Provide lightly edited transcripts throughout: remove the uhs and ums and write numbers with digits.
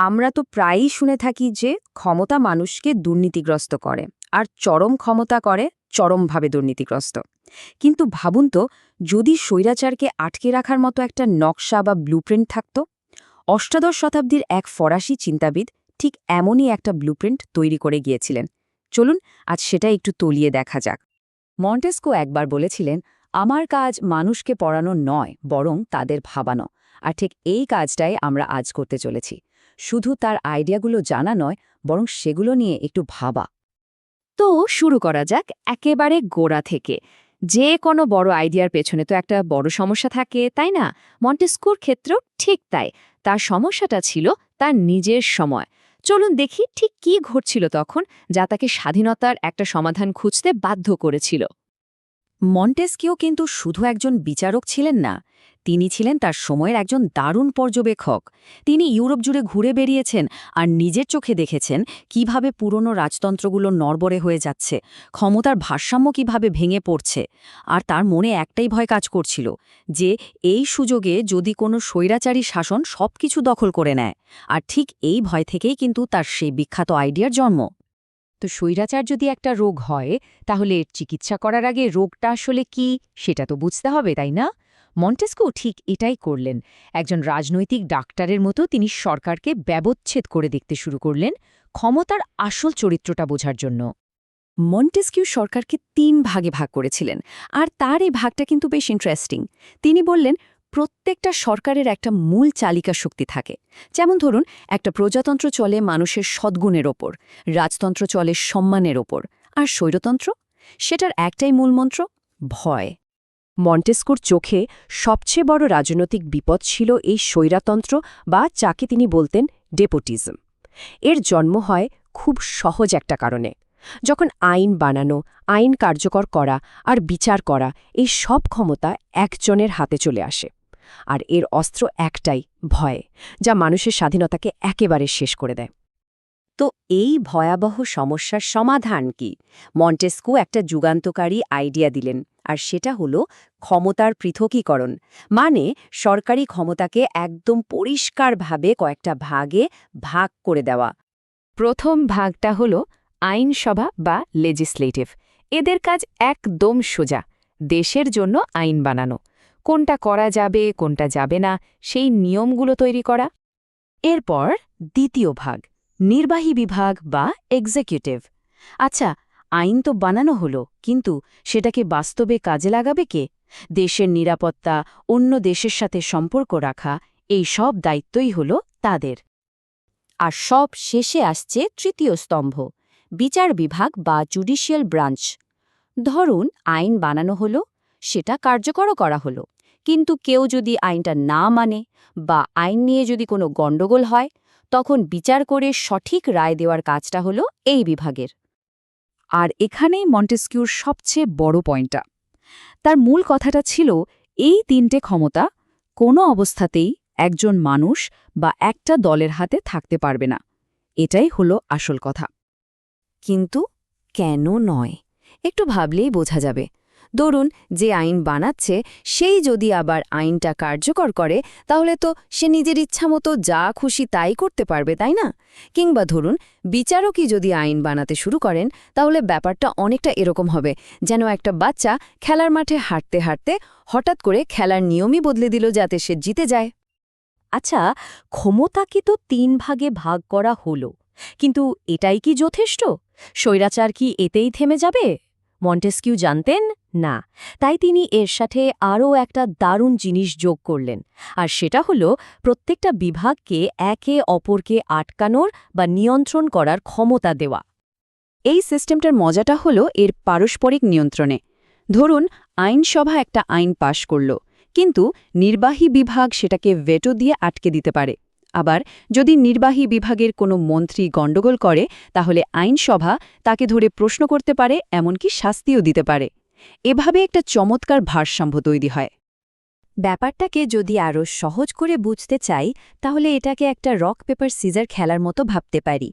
আমরা তো প্রায়ই শুনে থাকি যে ক্ষমতা মানুষকে দুর্নীতিগ্রস্ত করে আর চরম ক্ষমতা করে চরমভাবে দুর্নীতিগ্রস্ত। কিন্তু ভাবুন তো, যদি স্বৈরাচারকে আটকে রাখার মতো একটা নকশা বা ব্লুপ্রিন্ট থাকত। অষ্টাদশ শতাব্দীর এক ফরাসি চিন্তাবিদ ঠিক এমনই একটা ব্লুপ্রিন্ট তৈরি করে গিয়েছিলেন। চলুন আজ সেটা একটু তলিয়ে দেখা যাক। মন্টেস্কো একবার বলেছিলেন, আমার কাজ মানুষকে পড়ানো নয়, বরং তাদের ভাবানো। আর ঠিক এই কাজটাই আমরা আজ করতে চলেছি। শুধু তার আইডিয়াগুলো জানা নয়, বরং সেগুলো নিয়ে একটু ভাবা। তো শুরু করা যাক একেবারে গোড়া থেকে। যে কোনো বড় আইডিয়ার পেছনে তো একটা বড় সমস্যা থাকে, তাই না? মন্টেস্কুর ক্ষেত্রেও ঠিক তাই। তার সমস্যাটা ছিল তার নিজের সময়। চলুন দেখি ঠিক কী ঘটছিল তখন, যা তাকে স্বাধীনতার একটা সমাধান খুঁজতে বাধ্য করেছিল। মন্টেস্কিও কিন্তু শুধু একজন বিচারক ছিলেন না, তিনি ছিলেন তার সময়ের একজন দারুণ পর্যবেক্ষক। তিনি ইউরোপ জুড়ে ঘুরে বেরিয়েছেন আর নিজের চোখে দেখেছেন কিভাবে পুরনো রাজতন্ত্রগুলো নড়বড়ে হয়ে যাচ্ছে, ক্ষমতার ভারসাম্য কিভাবে ভেঙে পড়ছে। আর তার মনে একটাই ভয় কাজ করছিল, যে এই সুযোগে যদি কোনো স্বৈরাচারী শাসন সবকিছু দখল করে নেয়। আর ঠিক এই ভয় থেকেই কিন্তু তার সেই বিখ্যাত আইডিয়ার জন্ম। তো স্বৈরাচার যদি একটা রোগ হয়, তাহলে এর চিকিৎসা করার আগে রোগটা আসলে কি সেটা তো বুঝতে হবে, তাই না? মন্টেস্কো ঠিক এটাই করলেন। একজন রাজনৈতিক ডাক্তারের মতো তিনি সরকারকে ব্যবচ্ছেদ করে দেখতে শুরু করলেন, ক্ষমতার আসল চরিত্রটা বোঝার জন্য। মন্টেস্কিউ সরকারকে ৩ ভাগে ভাগ করেছিলেন, আর তার এই ভাগটা কিন্তু বেশ ইন্টারেস্টিং। তিনি বললেন, প্রত্যেকটা সরকারের একটা মূল চালিকা শক্তি থাকে। যেমন ধরুন, একটা প্রজাতন্ত্র চলে মানুষের সদ্গুণের ওপর, রাজতন্ত্র চলে সম্মানের ওপর, আর স্বৈরতন্ত্র, সেটার একটাই মূলমন্ত্র, ভয়। মন্টেস্কুর চোখে সবচেয়ে বড় রাজনৈতিক বিপদ ছিল এই স্বৈরাতন্ত্র, বা যাকে তিনি বলতেন ডেপোটিজম। এর জন্ম হয় খুব সহজ একটা কারণে। যখন আইন বানানো, আইন কার্যকর করা আর বিচার করা, এই সব ক্ষমতা একজনের হাতে চলে আসে। আর এর অস্ত্র একটাই, ভয়, যা মানুষের স্বাধীনতাকে একেবারে শেষ করে দেয়। তো এই ভয়াবহ সমস্যার সমাধান কি? মন্টেস্কু একটা যুগান্তকারী আইডিয়া দিলেন, আর সেটা হলো ক্ষমতার পৃথকীকরণ। মানে সরকারি ক্ষমতাকে একদম পরিষ্কারভাবে কয়েকটা ভাগে ভাগ করে দেওয়া। প্রথম ভাগটা হলো আইনসভা বা লেজিসলেটিভ। এদের কাজ একদম সোজা, দেশের জন্য আইন বানানো, কোনটা করা যাবে কোনটা যাবে না সেই নিয়মগুলো তৈরি করা। এরপর দ্বিতীয় ভাগ, নির্বাহী বিভাগ বা এক্সিকিউটিভ। আচ্ছা, আইন তো বানানো হলো, কিন্তু সেটাকে বাস্তবে কাজে লাগাবে কে? দেশের নিরাপত্তা, অন্য দেশের সাথে সম্পর্ক রাখা, এই সব দায়িত্বই হলো তাদের। আর সব শেষে আসছে তৃতীয় স্তম্ভ, বিচার বিভাগ বা জুডিশিয়াল ব্রাঞ্চ। ধরুন আইন বানানো হলো, সেটা কার্যকরও করা হলো, কিন্তু কেউ যদি আইনটা না মানে বা আইন নিয়ে যদি কোনো গণ্ডগোল হয়, তখন বিচার করে সঠিক রায় দেওয়ার কাজটা হলো এই বিভাগের। আর এখানেই মন্টেস্কিউর সবচেয়ে বড় পয়েন্টটা। তার মূল কথাটা ছিল, এই ৩টে ক্ষমতা কোনো অবস্থাতেই একজন মানুষ বা একটা দলের হাতে থাকতে পারবে না। এটাই হলো আসল কথা। কিন্তু কেন নয়? একটু ভাবলেই বোঝা যাবে। ধরুন, যে আইন বানাচ্ছে সেই যদি আবার আইনটা কার্যকর করে, তাহলে তো সে নিজের ইচ্ছামতো যা খুশি তাই করতে পারবে, তাই না? কিংবা ধরুন, বিচারকই যদি আইন বানাতে শুরু করেন, তাহলে ব্যাপারটা অনেকটা এরকম হবে, যেন একটা বাচ্চা খেলার মাঠে হাঁটতে হাঁটতে হঠাৎ করে খেলার নিয়মই বদলে দিল যাতে সে জিতে যায়। আচ্ছা, ক্ষমতাকে তো ৩ ভাগে ভাগ করা হলো, কিন্তু এটাই কি যথেষ্ট? স্বৈরাচার কি এতেই থেমে যাবে? মন্টেস্কিউ জানতেন না। তাই তিনি এর সাথে আরও একটা দারুণ জিনিস যোগ করলেন, আর সেটা হলো প্রত্যেকটা বিভাগকে একে অপরকে আটকানোর বা নিয়ন্ত্রণ করার ক্ষমতা দেওয়া। এই সিস্টেমটার মজাটা হলো এর পারস্পরিক নিয়ন্ত্রণে। ধরুন, আইনসভা একটা আইন পাশ করল, কিন্তু নির্বাহী বিভাগ সেটাকে ভেটো দিয়ে আটকে দিতে পারে। আবার যদি নির্বাহী বিভাগের কোনো মন্ত্রী গণ্ডগোল করে, তাহলে আইনসভা তাকে ধরে প্রশ্ন করতে পারে, এমনকি শাস্তিও দিতে পারে। এভাবে একটা চমৎকার ভারসাম্য তৈরি হয়। ব্যাপারটাকে যদি আরও সহজ করে বুঝতে চাই, তাহলে এটাকে একটা রক পেপার সিজার খেলার মতো ভাবতে পারি,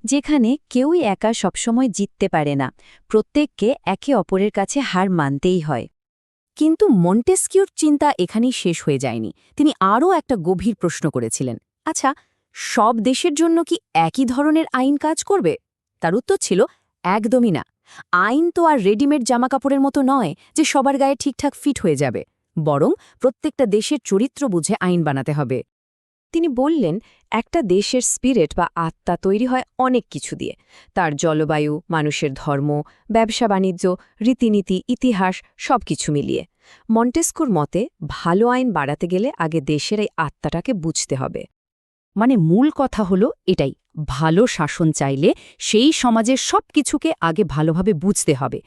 যেখানে কেউই একা সবসময় জিততে পারে না, প্রত্যেককে একে অপরের কাছে হার মানতেই হয়। কিন্তু মন্টেস্কিউর চিন্তা এখানেই শেষ হয়ে যায়নি। তিনি আরও একটা গভীর প্রশ্ন করেছিলেন। আচ্ছা, সব দেশের জন্য কি একই ধরনের আইন কাজ করবে? তার উত্তর ছিল একদমই না। আইন তো আর রেডিমেড জামাকাপড়ের মতো নয় যে সবার গায়ে ঠিকঠাক ফিট হয়ে যাবে, বরং প্রত্যেকটা দেশের চরিত্র বুঝে আইন বানাতে হবে। তিনি বললেন, একটা দেশের স্পিরিট বা আত্মা তৈরি হয় অনেক কিছু দিয়ে, তার জলবায়ু, মানুষের ধর্ম, ব্যবসা বাণিজ্য, রীতিনীতি, ইতিহাস সবকিছু মিলিয়ে। মন্টেস্কোর মতে ভালো আইন বাড়াতে গেলে আগে দেশের এই আত্মাটাকে বুঝতে হবে। মানে মূল কথা হলো এটাই, ভালো শাসন চাইলে সেই সমাজের সব কিছুকে আগে ভালোভাবে বুঝতে হবে।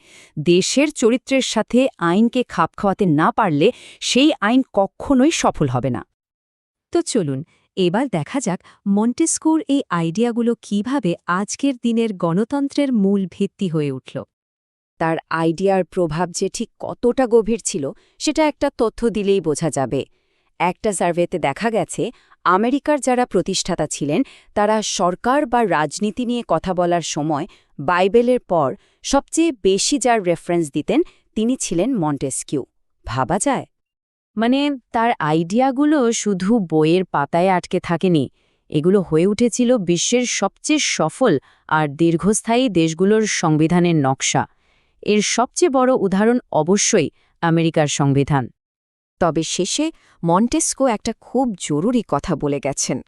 দেশের চরিত্রের সাথে আইনকে খাপ খাওয়াতে না পারলে সেই আইন কখনোই সফল হবে না। তো চলুন এবার দেখা যাক মন্টেস্কোর এই আইডিয়াগুলো কিভাবে আজকের দিনের গণতন্ত্রের মূল ভিত্তি হয়ে উঠল। তার আইডিয়ার প্রভাব যে ঠিক কতটা গভীর ছিল সেটা একটা তথ্য দিলেই বোঝা যাবে। একটা সার্ভেতে দেখা গেছে আমেরিকার যারা প্রতিষ্ঠাতা ছিলেন তারা সরকার বা রাজনীতি নিয়ে কথা বলার সময় বাইবেলের পর সবচেয়ে বেশি যার রেফারেন্স দিতেন তিনি ছিলেন মন্টেস্কিউ। ভাবা যায়? মানে তার আইডিয়াগুলো শুধু বইয়ের পাতায় আটকে থাকেনি, এগুলো হয়ে উঠেছিল বিশ্বের সবচেয়ে সফল আর দীর্ঘস্থায়ী দেশগুলোর সংবিধানের নকশা। এর সবচেয়ে বড় উদাহরণ অবশ্যই আমেরিকার সংবিধান। তবে শেষে মন্টেস্কো একটা খুব জরুরি কথা বলে গেছেন।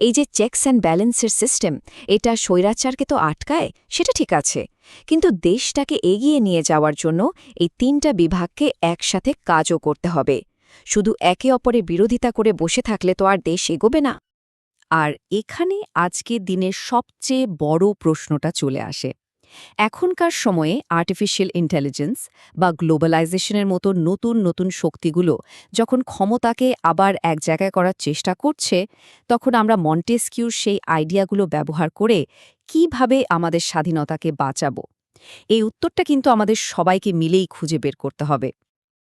এই যে চেকস অ্যান্ড ব্যালেন্সের সিস্টেম, এটা স্বৈরাচারকে তো আটকায়, সেটা ঠিক আছে, কিন্তু দেশটাকে এগিয়ে নিয়ে যাওয়ার জন্য এই তিনটা বিভাগকে একসাথে কাজও করতে হবে। শুধু একে অপরের বিরোধিতা করে বসে থাকলে তো আর দেশ এগোবে না। আর এখানে আজকে দিনের সবচেয়ে বড় প্রশ্নটা চলে আসে। এখনকার সময়ে আর্টিফিশিয়াল ইন্টেলিজেন্স বা গ্লোবালাইজেশনের মতো নতুন নতুন শক্তিগুলো যখন ক্ষমতাকে আবার এক জায়গায় করার চেষ্টা করছে, তখন আমরা মন্টেস্কিউর সেই আইডিয়াগুলো ব্যবহার করে কিভাবে আমাদের স্বাধীনতাকে বাঁচাবো, এই উত্তরটা কিন্তু আমাদের সবাইকে মিলেই খুঁজে বের করতে হবে।